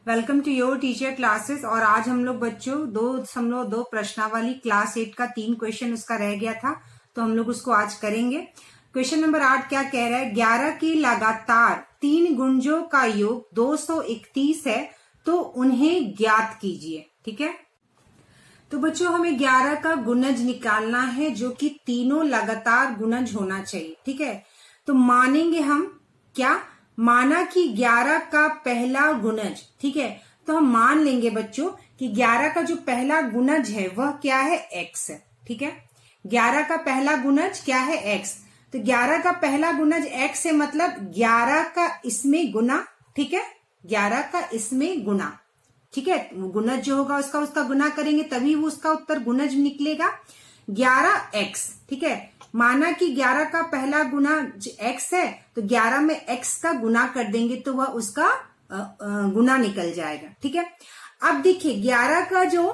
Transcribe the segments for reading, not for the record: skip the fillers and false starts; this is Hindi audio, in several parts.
Welcome to your teacher classes. और आज हम लोग बच्चों दो प्रश्नावली क्लास 8 का 3 क्वेश्चन उसका रह गया था, तो हम लोग उसको आज करेंगे। क्वेश्चन नंबर 8 क्या कह रहा है, 11 की लगातार 3 गुणजों का योग 231 है, तो उन्हें ज्ञात कीजिए। ठीक है, तो बच्चों हमें 11 का गुणज निकालना है जो कि तीनों लगातार गुणज होना चाहिए। ठीक है, तो मानेंगे हम क्या, माना कि 11 का पहला गुणज, ठीक है, तो हम मान लेंगे बच्चों कि 11 का जो पहला गुणज है वह क्या है, x है। ठीक है, 11 का पहला गुणज क्या है, x। तो 11 का पहला गुणज x है, मतलब 11 का इसमें गुना। ठीक है, 11 का इसमें गुना। ठीक है, गुणज जो होगा उसका गुना करेंगे तभी वो उसका उत्तर गुणज निकलेगा, 11x। ठीक है, माना कि 11 का पहला गुना x है, तो 11 में x का गुना कर देंगे तो वह उसका गुना निकल जाएगा। ठीक है, अब देखिए 11 का जो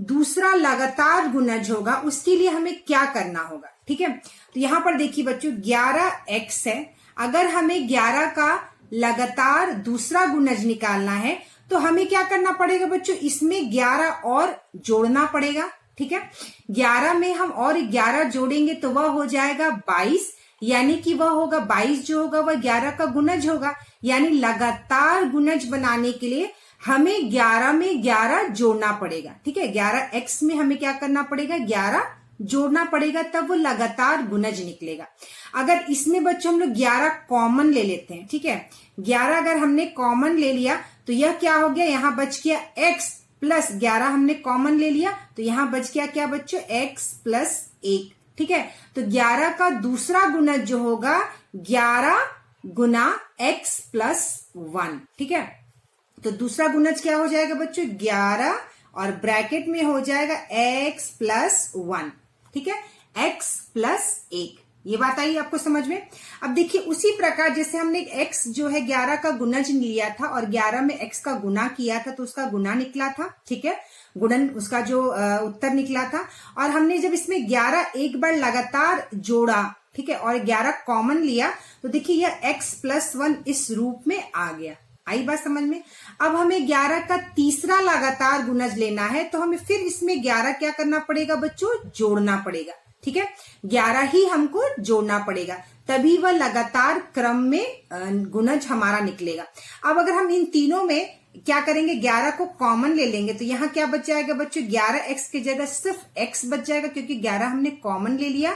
दूसरा लगातार गुणज होगा उसके लिए हमें क्या करना होगा। ठीक है, तो यहां पर देखिए बच्चों 11x है, अगर हमें 11 का लगातार दूसरा गुणज निकालना है तो हमें क्या करना पड़ेगा बच्चों, इसमें 11 और जोड़ना पड़ेगा। ठीक है, 11 में हम और 11 जोड़ेंगे तो वह हो जाएगा 22, यानी कि वह होगा 22 जो होगा वह 11 का गुणज होगा। यानी लगातार गुणज बनाने के लिए हमें 11 में 11 जोड़ना पड़ेगा। ठीक है, 11x में हमें क्या करना पड़ेगा, 11 जोड़ना पड़ेगा, तब वो लगातार गुणज निकलेगा। अगर इसमें बच्चों हम लोग 11 कॉमन ले लेते हैं, ठीक है, 11 अगर हमने कॉमन ले लिया तो यह क्या हो गया, यहां बच गया x प्लस 11 हमने कॉमन ले लिया तो यहां बच गया क्या बच्चों, x प्लस 1। ठीक है, तो 11 का दूसरा गुणज जो होगा 11 गुना x प्लस 1। ठीक है, तो दूसरा गुणज क्या हो जाएगा बच्चों, 11 और ब्रैकेट में हो जाएगा x प्लस 1। ठीक है, x प्लस 1। ये बात आई आपको समझ में। अब देखिए उसी प्रकार जैसे हमने x जो है 11 का गुणज लिया था और 11 में x का गुना किया था तो उसका गुना निकला था। ठीक है, गुणन उसका जो उत्तर निकला था, और हमने जब इसमें 11 एक बार लगातार जोड़ा, ठीक है, और 11 कॉमन लिया तो देखिए यह x प्लस 1 इस रूप में आ गया। आई बात समझ में। अब हमें 11 का तीसरा लगातार गुणज लेना है तो हमें फिर इसमें 11 क्या करना पड़ेगा बच्चों, जोड़ना पड़ेगा। ठीक है, 11 ही हमको जोड़ना पड़ेगा, तभी वह लगातार क्रम में गुणज हमारा निकलेगा। अब अगर हम इन तीनों में क्या करेंगे, 11 को कॉमन ले लेंगे तो यहाँ क्या बच जाएगा बच्चों, 11x की जगह सिर्फ x बच जाएगा क्योंकि 11 हमने कॉमन ले लिया,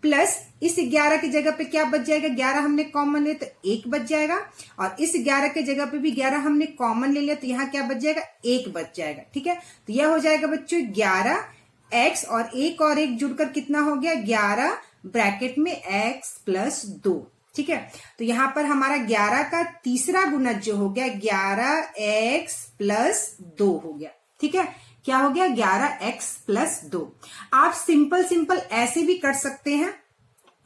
प्लस इस 11 की जगह पे क्या बच जाएगा, 11 हमने कॉमन ले तो 1 बच जाएगा, और इस 11 की जगह पे भी 11 हमने कॉमन ले लिया तो यहाँ क्या बच जाएगा, 1 बच जाएगा। ठीक है, तो यह हो जाएगा बच्चों 11x और 1 जुड़कर कितना हो गया, 11 ब्रैकेट में x प्लस 2। ठीक है, तो यहाँ पर हमारा 11 का तीसरा गुणज जो हो गया 11x प्लस 2 हो गया। ठीक है, क्या हो गया, 11x प्लस 2। आप सिंपल ऐसे भी कर सकते हैं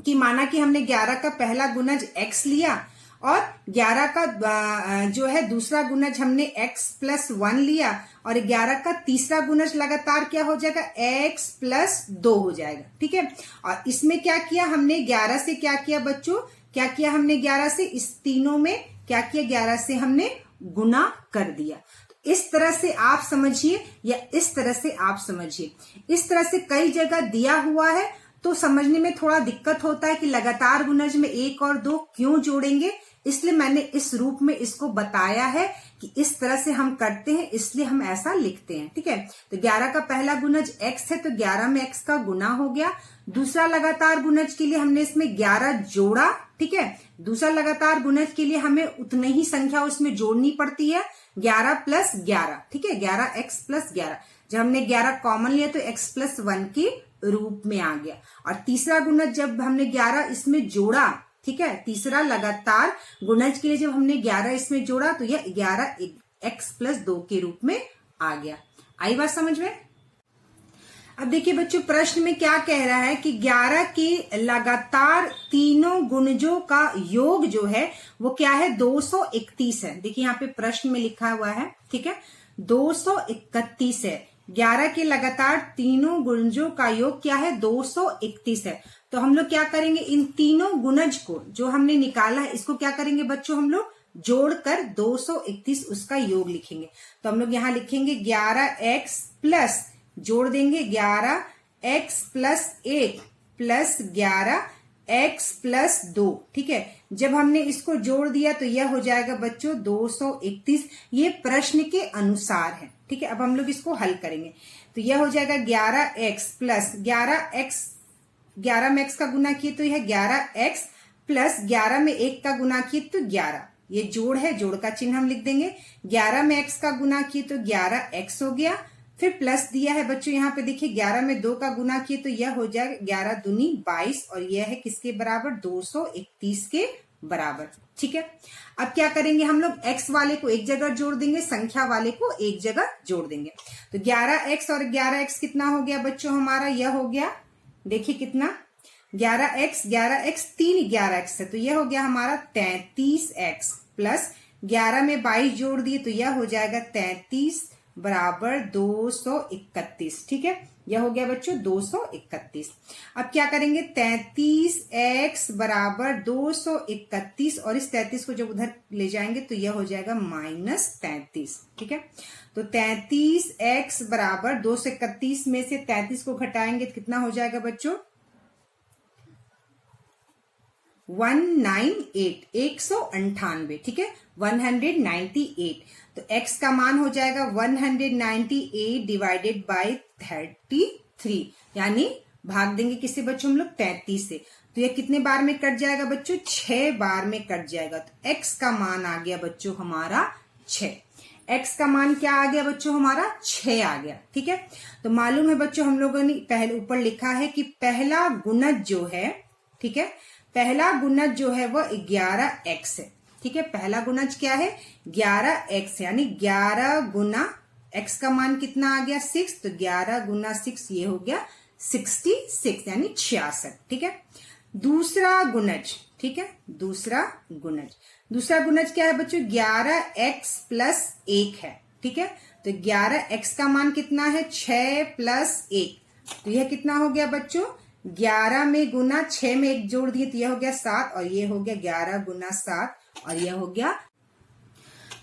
कि माना कि हमने 11 का पहला गुणज x लिया और 11 का जो है दूसरा गुणज हमने x प्लस 1 लिया, और 11 का तीसरा गुणज लगातार क्या हो जाएगा, x प्लस 2 हो जाएगा। ठीक है, और इसमें क्या किया हमने, 11 से क्या किया बच्चों, क्या किया हमने 11 से, इस तीनों में क्या किया, 11 से हमने गुना कर दिया। तो इस तरह से आप समझिए या इस तरह से आप समझिए। इस तरह से कई जगह दिया हुआ है तो समझने में थोड़ा दिक्कत होता है कि लगातार गुणज में 1 और 2 क्यों जोड़ेंगे, इसलिए मैंने इस रूप में इसको बताया है कि इस तरह से हम करते हैं, इसलिए हम ऐसा लिखते हैं। ठीक है, तो 11 का पहला गुणज x है तो 11 में x का गुना हो गया। दूसरा लगातार गुणज के लिए हमने इसमें 11 जोड़ा। ठीक है, दूसरा लगातार गुणज के लिए हमें उतनी ही संख्या उसमें जोड़नी पड़ती है, 11 प्लस 11। ठीक है, 11x प्लस 11। जब हमने 11 कॉमन लिया तो x प्लस 1 के रूप में आ गया। और तीसरा गुणज जब हमने 11 इसमें जोड़ा, ठीक है, तीसरा लगातार गुणज के लिए जब हमने 11 इसमें जोड़ा तो यह 11x प्लस 2 के रूप में आ गया। आई बात समझ में। अब देखिए बच्चों प्रश्न में क्या कह रहा है कि 11 के लगातार तीनों गुणजों का योग जो है वो क्या है, 231 है। देखिए यहाँ पे प्रश्न में लिखा हुआ है, ठीक है, 231 है। 11 के लगातार तीनों गुणजों का योग क्या है, 231 है। तो हम लोग क्या करेंगे, इन तीनों गुणज को जो हमने निकाला है इसको क्या करेंगे बच्चों, हम लोग जोड़कर 231 उसका योग लिखेंगे। तो हम लोग यहाँ लिखेंगे 11x प्लस, जोड़ देंगे 11x plus 1 plus 11x plus 2। ठीक है, जब हमने इसको जोड़ दिया तो यह हो जाएगा बच्चों 231। ये प्रश्न के अनुसार है। ठीक है, अब हम लोग इसको हल करेंगे तो यह हो जाएगा 11x प्लस 11 में x का गुना किए तो यह 11x प्लस 11 में 1 का गुना किए तो 11। ये जोड़ है, जोड़ का चिन्ह हम लिख देंगे। 11 में x का गुना किए तो 11x हो गया। फिर प्लस दिया है बच्चों, यहाँ पे देखिए 11 में 2 का गुना किए तो यह हो जाएगा 11 दूनी 22 और यह है किसके बराबर, 231 के बराबर। ठीक है, अब क्या करेंगे हम लोग, x वाले को एक जगह जोड़ देंगे, संख्या वाले को एक जगह जोड़ देंगे। तो 11x और 11x कितना हो गया बच्चों हमारा, यह हो गया, देखिए कितना 11x 3 11x है तो यह हो गया हमारा 33x प्लस 11 में 22 जोड़ दिए तो यह हो जाएगा 33 बराबर 231। ठीक है, यह हो गया बच्चों 231। अब क्या करेंगे, 33x बराबर 231 और इस 33 को जब उधर ले जाएंगे तो यह हो जाएगा -33। ठीक है, तो 33x बराबर 231 में से 33 को घटाएंगे तो कितना हो जाएगा बच्चों, 198, 198। ठीक है, 198। तो x का मान हो जाएगा 198 डिवाइडेड बाय 33, यानी भाग देंगे किससे बच्चों हम लोग, 33 से। तो यह कितने बार में कट जाएगा बच्चों, 6 बार में कट जाएगा। तो x का मान आ गया बच्चों हमारा 6। x का मान क्या आ गया बच्चों हमारा, 6 आ गया। ठीक है, तो मालूम है बच्चों हम लोगों ने पहले ऊपर लिखा है कि पहला गुणज जो है, ठीक है, पहला गुणज जो है वह 11x है। ठीक है, पहला गुणज क्या है, 11x, यानी 11 गुना x का मान कितना आ गया, 6, तो 11 गुना 6 ये हो गया 66, यानी 66। ठीक है, दूसरा गुणज, ठीक है, दूसरा गुणज क्या है बच्चों, 11x प्लस 1 है। ठीक है, तो 11x का मान कितना है, 6 प्लस 1, तो यह कितना हो गया बच्चों, 11 में गुना 6 में 1 जोड़ दिए तो यह हो गया 7 और ये हो गया 11 गुना 7 और यह हो गया।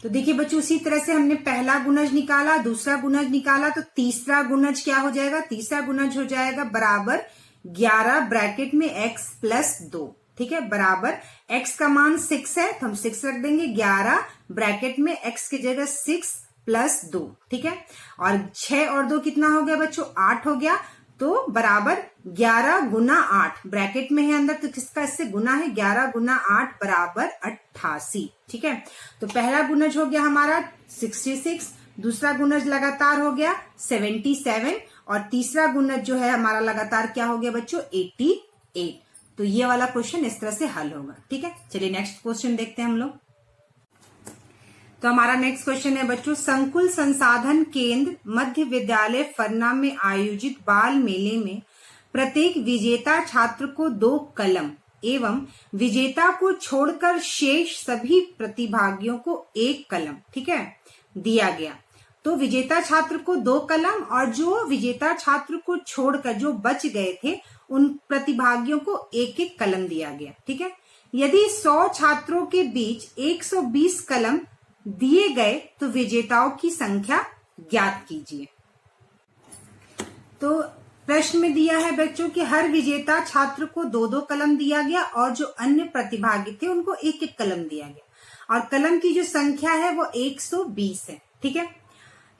तो देखिए बच्चों उसी तरह से हमने पहला गुणज निकाला, दूसरा गुणज निकाला, तो तीसरा गुणज क्या हो जाएगा, तीसरा गुणज हो जाएगा बराबर 11 ब्रैकेट में x प्लस 2। ठीक है, बराबर x का मान 6 है तो हम 6 रख देंगे, 11 ब्रैकेट में x की जगह 6 प्लस 2। ठीक है, और 6 और 2 कितना हो गया बच्चों, 8 हो गया। तो बराबर 11 गुना 8 ब्रैकेट में है अंदर, तो किसका इससे गुना है, 11 गुना 8 बराबर 88। ठीक है, तो पहला गुणज हो गया हमारा 66, दूसरा गुणज लगातार हो गया 77 और तीसरा गुणज जो है हमारा लगातार क्या हो गया बच्चों, 88। तो ये वाला क्वेश्चन इस तरह से हल होगा। ठीक है, चलिए नेक्स्ट क्वेश्चन देखते हैं हम लोग। तो हमारा नेक्स्ट क्वेश्चन है बच्चों, संकुल संसाधन केंद्र मध्य विद्यालय फरना में आयोजित बाल मेले में प्रत्येक विजेता छात्र को 2 कलम एवं विजेता को छोड़कर शेष सभी प्रतिभागियों को 1 कलम, ठीक है, दिया गया। तो विजेता छात्र को 2 कलम और जो विजेता छात्र को छोड़कर जो बच गए थे उन प्रतिभागियों को 1-1 कलम दिया गया। ठीक है, यदि 100 छात्रों के बीच 120 कलम दिए गए तो विजेताओं की संख्या ज्ञात कीजिए। तो प्रश्न में दिया है बच्चों कि हर विजेता छात्र को 2-2 कलम दिया गया और जो अन्य प्रतिभागी थे उनको 1-1 कलम दिया गया और कलम की जो संख्या है वो 120 है। ठीक है,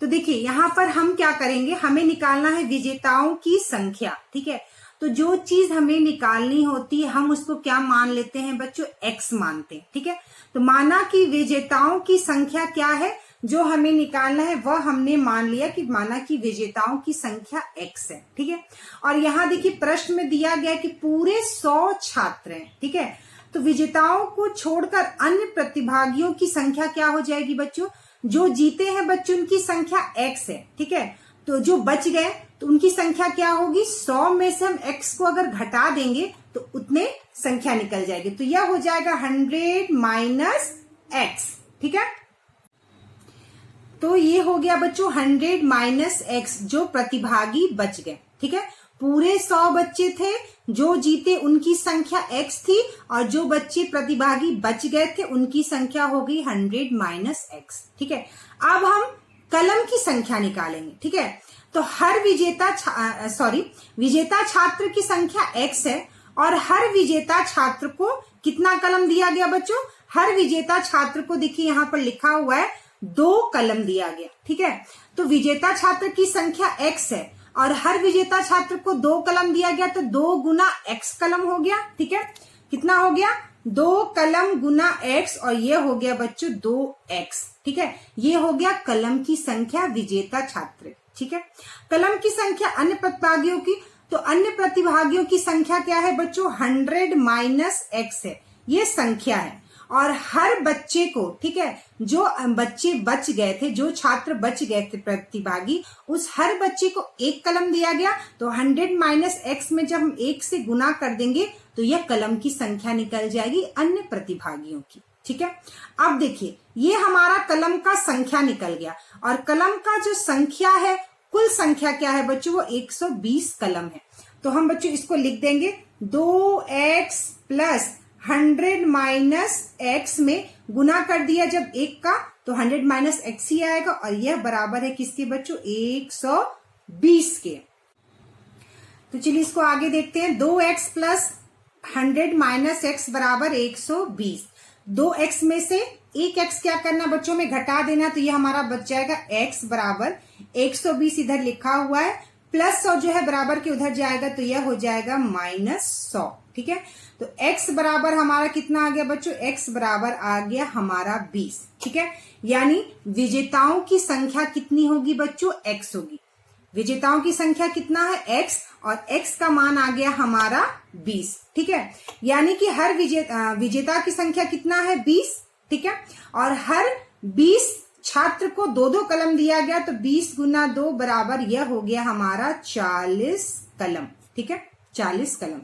तो देखिए यहाँ पर हम क्या करेंगे, हमें निकालना है विजेताओं की संख्या। ठीक है, तो जो चीज हमें निकालनी होती है हम उसको क्या मान लेते हैं बच्चों, x मानते हैं। ठीक है, तो माना कि विजेताओं की संख्या क्या है, जो हमें निकालना है वह हमने मान लिया कि माना कि विजेताओं की संख्या x है। ठीक है, और यहाँ देखिए प्रश्न में दिया गया कि पूरे 100 छात्र हैं। ठीक है, तो विजेताओं को छोड़कर अन्य प्रतिभागियों की संख्या क्या हो जाएगी बच्चों, जो जीते हैं बच्चों उनकी संख्या x है। ठीक है, तो जो बच गए तो उनकी संख्या क्या होगी, 100 में से हम x को अगर घटा देंगे तो उतने संख्या निकल जाएगी। तो यह हो जाएगा 100 माइनस x। ठीक है, तो ये हो गया बच्चों 100 माइनस x जो प्रतिभागी बच गए। ठीक है, पूरे 100 बच्चे थे, जो जीते उनकी संख्या x थी, और जो बच्चे प्रतिभागी बच गए थे उनकी संख्या हो गई 100 माइनस x। ठीक है, अब हम कलम की संख्या निकालेंगे। ठीक है, तो हर विजेता छात्र की संख्या x है, और हर विजेता छात्र को कितना कलम दिया गया बच्चों? हर विजेता छात्र को देखिए यहाँ पर लिखा हुआ है 2 कलम दिया गया। ठीक है, तो विजेता छात्र की संख्या x है और हर विजेता छात्र को 2 कलम दिया गया, तो 2 गुना x कलम हो गया। ठीक है, कितना हो गया? 2 कलम गुना x, और ये हो गया बच्चों 2x। ठीक है, ये हो गया कलम की संख्या विजेता छात्र। ठीक है, कलम की संख्या अन्य प्रतिभागियों की, तो अन्य प्रतिभागियों की संख्या क्या है बच्चों? 100 माइनस x है, ये संख्या है। और हर बच्चे को, ठीक है, जो बच्चे बच गए थे, जो छात्र बच गए थे प्रतिभागी, उस हर बच्चे को 1 कलम दिया गया। तो 100 माइनस x में जब हम 1 से गुना कर देंगे तो यह कलम की संख्या निकल जाएगी अन्य प्रतिभागियों की। ठीक है, अब देखिए ये हमारा कलम का संख्या निकल गया, और कलम का जो संख्या है, कुल संख्या क्या है बच्चों? वो 120 कलम है। तो हम बच्चों इसको लिख देंगे 2x प्लस 100 माइनस x में गुना कर दिया जब 1 का, तो 100 माइनस x ही आएगा, और यह बराबर है किसके बच्चों? 120 के। तो चलिए इसको आगे देखते हैं। 2x प्लस 100 माइनस x बराबर 120। 2x में से 1x क्या करना बच्चों में? घटा देना, तो ये हमारा बच जाएगा x बराबर 120 इधर लिखा हुआ है, प्लस 100 जो है बराबर के उधर जाएगा, तो यह हो जाएगा माइनस 100। ठीक है, तो x बराबर हमारा कितना आ गया बच्चों? x बराबर आ गया हमारा 20। ठीक है, यानी विजेताओं की संख्या कितनी होगी बच्चों? x होगी। विजेताओं की संख्या कितना है? x, और x का मान आ गया हमारा 20। ठीक है, यानी कि हर विजेता की संख्या कितना है? 20। ठीक है, और हर 20 छात्र को 2-2 कलम दिया गया, तो 20 गुना 2 बराबर यह हो गया हमारा 40 कलम। ठीक है, 40 कलम।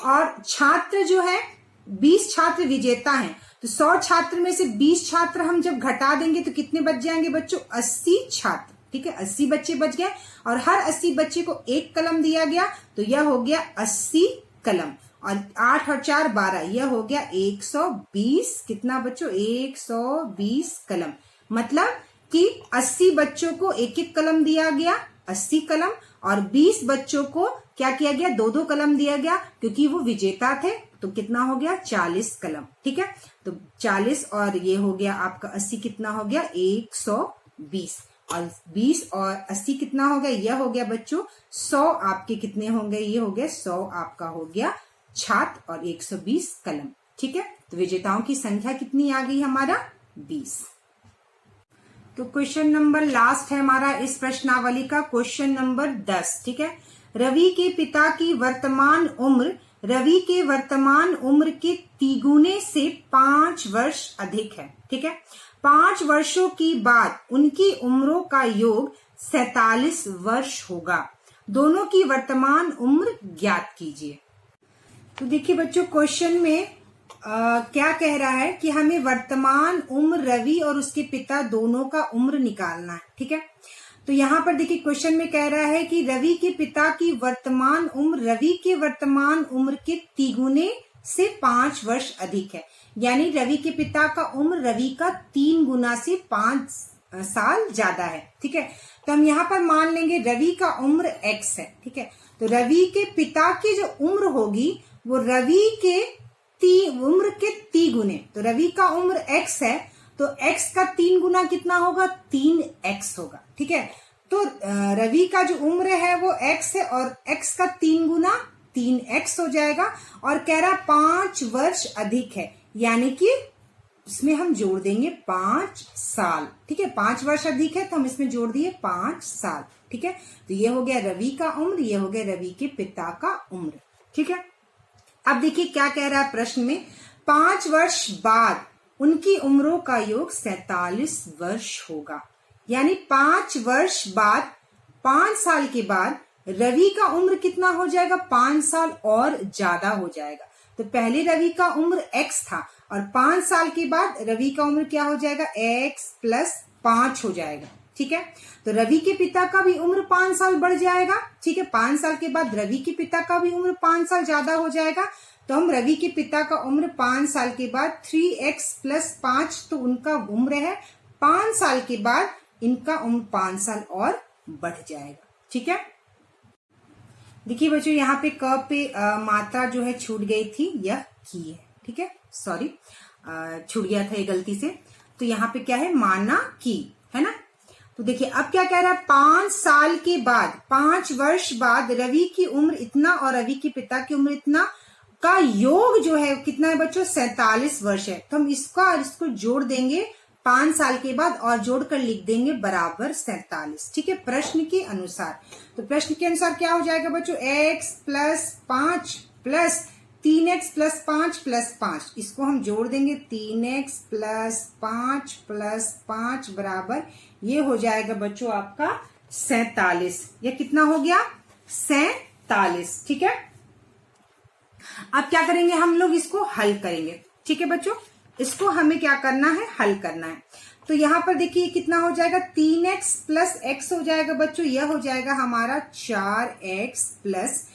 और छात्र जो है 20 छात्र विजेता हैं, तो 100 छात्र में से 20 छात्र हम जब घटा देंगे तो कितने बच जाएंगे बच्चों? 80 छात्र। ठीक है, 80 बच्चे बच गए, और हर 80 बच्चे को 1 कलम दिया गया, तो यह हो गया 80 कलम, और 8 और 4 12, यह हो गया 120। कितना बच्चों? 120 कलम। मतलब कि 80 बच्चों को 1-1 कलम दिया गया, 80 कलम, और 20 बच्चों को क्या किया गया? 2-2 कलम दिया गया, क्योंकि वो विजेता थे, तो कितना हो गया? 40 कलम। ठीक है, तो 40 और ये हो गया आपका 80, कितना हो गया? 120, और 20 और 80 कितना हो गया? यह हो गया बच्चों 100 आपके कितने होंगे? ये हो गया 100 आपका हो गया छात्र, और 120 कलम। ठीक है, तो विजेताओं की संख्या कितनी आ गई हमारा? 20। तो क्वेश्चन नंबर लास्ट है हमारा इस प्रश्नावली का, क्वेश्चन नंबर 10। ठीक है, रवि के पिता की वर्तमान उम्र रवि के वर्तमान उम्र के तिगुने से 5 वर्ष अधिक है। ठीक है, 5 वर्षों की बाद उनकी उम्रों का योग 47 वर्ष होगा। दोनों की वर्तमान उम्र ज्ञात कीजिए। तो देखिए बच्चों, क्वेश्चन में क्या कह रहा है कि हमें वर्तमान उम्र रवि और उसके पिता दोनों का उम्र निकालना है। ठीक है, तो यहाँ पर देखिए क्वेश्चन में कह रहा है कि रवि के पिता की वर्तमान उम्र रवि के वर्तमान उम्र के तिगुने से 5 वर्ष अधिक है, यानी रवि के पिता का उम्र रवि का 3 गुना से 5 साल ज्यादा है। ठीक है, तो हम यहाँ पर मान लेंगे रवि का उम्र x है। ठीक है, तो रवि के पिता की जो उम्र होगी वो रवि के उम्र के 3 गुने, तो रवि का उम्र x है, तो x का 3 गुना कितना होगा? 3x होगा। ठीक है, तो रवि का जो उम्र है वो x है, और x का 3 गुना 3x हो जाएगा, और कह रहा 5 वर्ष अधिक है, यानी कि इसमें हम जोड़ देंगे 5 साल। ठीक है, 5 वर्ष अधिक है तो हम इसमें जोड़ दिए 5 साल। ठीक है, तो ये हो गया रवि का उम्र, ये हो गया रवि के पिता का उम्र। ठीक है, अब देखिए क्या कह रहा है प्रश्न में, 5 वर्ष बाद उनकी उम्रों का योग 47 वर्ष होगा, यानी 5 वर्ष बाद 5 साल के बाद रवि का उम्र कितना हो जाएगा? 5 साल और ज्यादा हो जाएगा। तो पहले रवि का उम्र x था, और 5 साल के बाद रवि का उम्र क्या हो जाएगा? x प्लस 5 हो जाएगा। ठीक है। तो रवि के पिता का भी उम्र 5 साल बढ़ जाएगा, ठीक है। 5 साल के बाद रवि के पिता का भी उम्र 5 साल ज्यादा हो जाएगा। तो हम रवि के पिता का उम्र 5 साल के बाद 3x + 5, तो उनका उम्र है 5 साल के बाद इनका उम्र 5 साल और बढ़ जाएगा, ठीक है। देखिए बच्चों यहाँ पे क पे मात्रा जो है छूट गई थी, यह की है, ठीक है, सॉरी छूट गया था ये गलती से। तो यहाँ पे क्या है, माना की, है ना। तो देखिए अब क्या कह रहा है, 5 साल के बाद, 5 वर्ष बाद रवि की उम्र इतना और रवि के पिता की उम्र इतना का योग जो है कितना है बच्चों, 47 वर्ष है। तो हम इसको जोड़ देंगे 5 साल के बाद और जोड़कर लिख देंगे बराबर 47, ठीक है, प्रश्न के अनुसार। तो प्रश्न के अनुसार क्या हो जाएगा बच्चों, x + 5 + 3x + 5 + 5, इसको हम जोड़ देंगे 3x + 5 + 5 बराबर ये हो जाएगा बच्चों आपका 47। ये कितना हो गया, 47, ठीक है। अब क्या करेंगे हम लोग, इसको हल करेंगे, ठीक है बच्चों। इसको हमें क्या करना है, हल करना है। तो यहाँ पर देखिए कितना हो जाएगा, 3x + x हो जाएगा बच्चों, यह हो जाएगा हमारा 4x +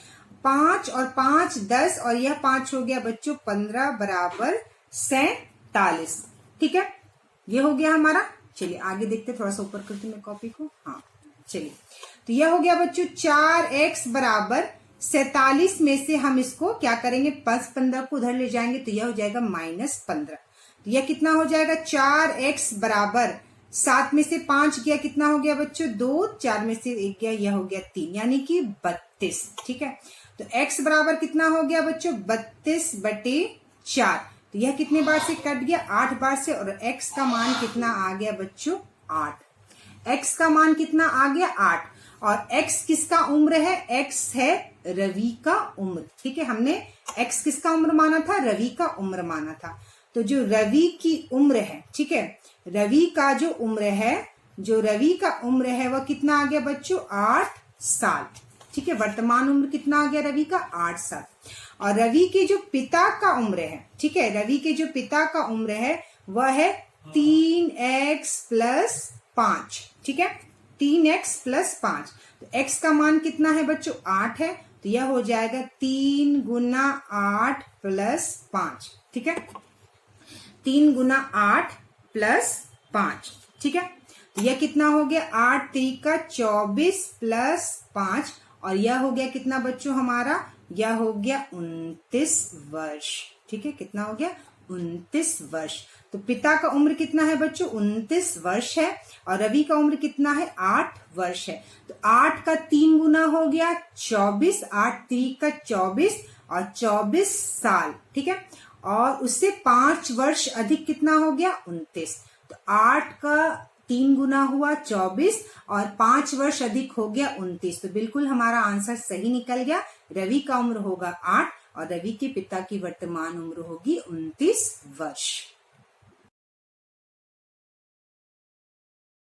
5 और 5 10 और यह 5 हो गया बच्चों 15 बराबर 47, ठीक है। ये हो गया हमारा। चलिए आगे देखते, थोड़ा सा ऊपर करती मैं कॉपी को, हाँ चलिए। तो यह हो गया बच्चों 4x बराबर 47 में से हम इसको क्या करेंगे, 15 को उधर ले जाएंगे तो यह हो जाएगा -15। तो यह कितना हो जाएगा, 4x बराबर 7 में से 5 गया, कितना हो गया बच्चों 2, 4 में से 1 गया, यह हो गया 3, यानी कि 32, ठीक है। तो x बराबर कितना हो गया बच्चों, 32/4। तो यह कितने बार से कट गया, 8 बार से, और x का मान कितना आ गया बच्चों, 8। x का मान कितना आ गया, 8। और x किसका उम्र है, x है रवि का उम्र, ठीक है। हमने x किसका उम्र माना था, रवि का उम्र माना था। तो जो रवि की उम्र है, ठीक है, रवि का जो उम्र है वह कितना आ गया बच्चों, 8 साल, ठीक है। वर्तमान उम्र कितना आ गया रवि का, 8 साल। और रवि के जो पिता का उम्र है, ठीक है, रवि के जो पिता का उम्र है वह है 3x + 5, ठीक है, 3x + 5। तो x का मान कितना है बच्चों, 8 है। तो यह हो जाएगा 3 × 8 + 5, ठीक है, 3 × 8 + 5, ठीक है। तो यह कितना हो गया, 8 × 3 = 24 + 5 और यह हो गया कितना बच्चों हमारा, यह हो गया 29 वर्ष, ठीक है। कितना हो गया, 29 वर्ष। तो पिता का उम्र कितना है बच्चों, 29 वर्ष है और रवि का उम्र कितना है, 8 वर्ष है। तो 8 का 3 गुना हो गया 24, 8 × 3 = 24 और 24 साल, ठीक है। और उससे 5 वर्ष अधिक कितना हो गया, 29। तो 8 का 3 गुना हुआ 24 और 5 वर्ष अधिक हो गया 29। तो बिल्कुल हमारा आंसर सही निकल गया। रवि का उम्र होगा 8 और रवि के पिता की वर्तमान उम्र होगी 29 वर्ष।